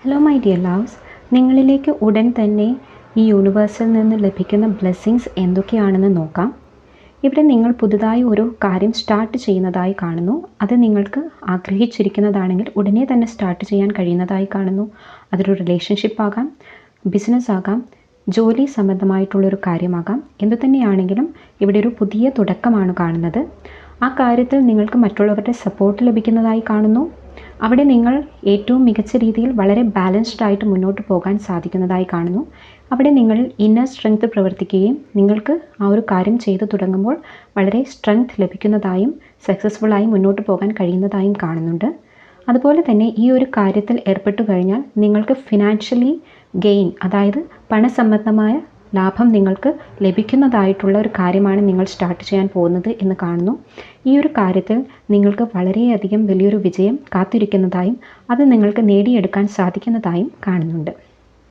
Hello my dear loves, നിങ്ങളിലേക്ക് ഉടൻ തന്നെ ഈ യൂണിവേഴ്സിൽ നിന്ന് ലഭിക്കുന്ന ബ്ലെസ്സിങ്സ് എന്തൊക്കെയാണെന്ന് നോക്കാം. ഇവിടെ നിങ്ങൾ പുതുതായി ഒരു കാര്യം സ്റ്റാർട്ട് ചെയ്യുന്നതായി കാണുന്നു. അത് നിങ്ങൾക്ക് ആഗ്രഹിച്ചിരിക്കുന്നതാണെങ്കിൽ ഉടനെ തന്നെ സ്റ്റാർട്ട് ചെയ്യാൻ കഴിയുന്നതായി കാണുന്നു. അതൊരു റിലേഷൻഷിപ്പ് ആകാം, ബിസിനസ് ആകാം, ജോലി സംബന്ധമായിട്ടുള്ളൊരു കാര്യമാകാം. എന്തുതന്നെയാണെങ്കിലും ഇവിടെ ഒരു പുതിയ തുടക്കമാണ് കാണുന്നത്. ആ കാര്യത്തിൽ നിങ്ങൾക്ക് മറ്റുള്ളവരുടെ സപ്പോർട്ട് ലഭിക്കുന്നതായി കാണുന്നു. അവിടെ നിങ്ങൾ ഏറ്റവും മികച്ച രീതിയിൽ വളരെ ബാലൻസ്ഡ് ആയിട്ട് മുന്നോട്ട് പോകാൻ സാധിക്കുന്നതായി കാണുന്നു. അവിടെ നിങ്ങൾ ഇന്നർ സ്ട്രെങ്ത് പ്രവർത്തിക്കുകയും നിങ്ങൾക്ക് ആ ഒരു കാര്യം ചെയ്തു തുടങ്ങുമ്പോൾ വളരെ സ്ട്രെങ്ത് ലഭിക്കുന്നതായും സക്സസ്ഫുള്ളായി മുന്നോട്ട് പോകാൻ കഴിയുന്നതായും കാണുന്നുണ്ട്. അതുപോലെ തന്നെ ഈ ഒരു കാര്യത്തിൽ ഏർപ്പെട്ടു കഴിഞ്ഞാൽ നിങ്ങൾക്ക് ഫിനാൻഷ്യലി ഗെയിൻ, അതായത് പണസംബന്ധമായ ലാഭം നിങ്ങൾക്ക് ലഭിക്കുന്നതായിട്ടുള്ള ഒരു കാര്യമാണ് നിങ്ങൾ സ്റ്റാർട്ട് ചെയ്യാൻ പോകുന്നത് എന്ന് കാണുന്നു. ഈ ഒരു കാര്യത്തിൽ നിങ്ങൾക്ക് വളരെയധികം വലിയൊരു വിജയം കാത്തിരിക്കുന്നതായും അത് നിങ്ങൾക്ക് നേടിയെടുക്കാൻ സാധിക്കുന്നതായും കാണുന്നുണ്ട്.